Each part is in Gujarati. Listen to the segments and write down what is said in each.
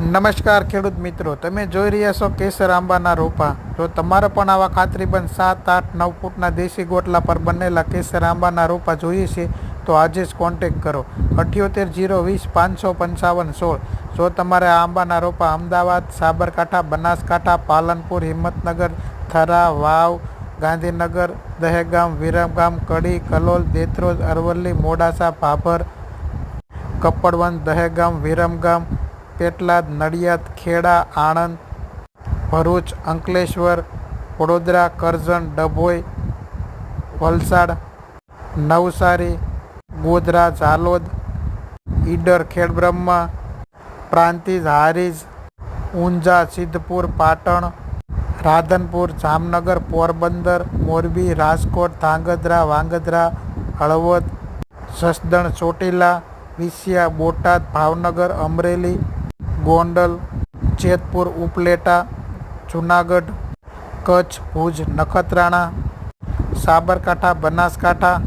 નમસ્કાર ખેડૂત મિત્રો, તમે જોઈ રહ્યા છો કેસર આંબાના રોપા. જો તમારે પણ આવા ખાતરીબંધ 7, 8, 9 ફૂટના દેશી ગોટલા પર બનેલા કેસર આંબાના રોપા જોઈએ છે તો આજે જ કોન્ટેક કરો 78 020 555 16. જો તમારે આ આંબાના રોપા અમદાવાદ, સાબરકાંઠા, બનાસકાંઠા, પાલનપુર, હિંમતનગર, થરા, વાવ, ગાંધીનગર, દહેગામ, વિરમગામ, કડી, કલોલ, દેત્રોજ, અરવલ્લી, મોડાસા, ભાભર, કપડવંજ, દહેગામ, વિરમગામ, પેટલાદ, નડિયાદ, ખેડા, આણંદ, ભરૂચ, અંકલેશ્વર, વડોદરા, કરજણ, ડભોઈ, વલસાડ, નવસારી, ગોધરા, ઝાલોદ, ઈડર, ખેડબ્રહ્મા, પ્રાંતિજ, હારીજ, ઊંઝા, સિદ્ધપુર, પાટણ, રાધનપુર, જામનગર, પોરબંદર, મોરબી, રાજકોટ, ધાંગધ્રા, વાંગધ્રા, હળવદ, જસદણ, ચોટીલા, વિસિયા, બોટાદ, ભાવનગર, અમરેલી, ગોંડલ, જેતપુર, ઉપલેટા, જુનાગઢ, કચ્છ, ભુજ, નખત્રાણા, સાબરકાંઠા, બનાસકાંઠા,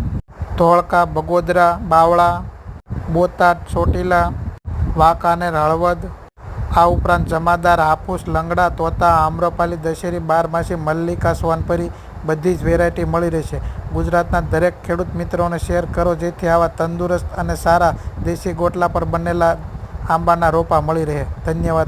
ધોળકા, બગોદરા, બાવળા, બોટાદ, ચોટીલા, વાંકાનેર, હળવદ. આ ઉપરાંત જમાદાર, હાફૂસ, લંગડા, તોતા, આમ્રપાલી, દશેરી, બારમાસી, મલ્લિકા, સોનપરી બધી જ વેરાયટી મળી રહેશે. ગુજરાતના દરેક ખેડૂત મિત્રોને શેર કરો જેથી આવા તંદુરસ્ત અને સારા દેશી ગોટલા પર બનેલા આંબાના રોપા મળી રહે. ધન્યવાદ.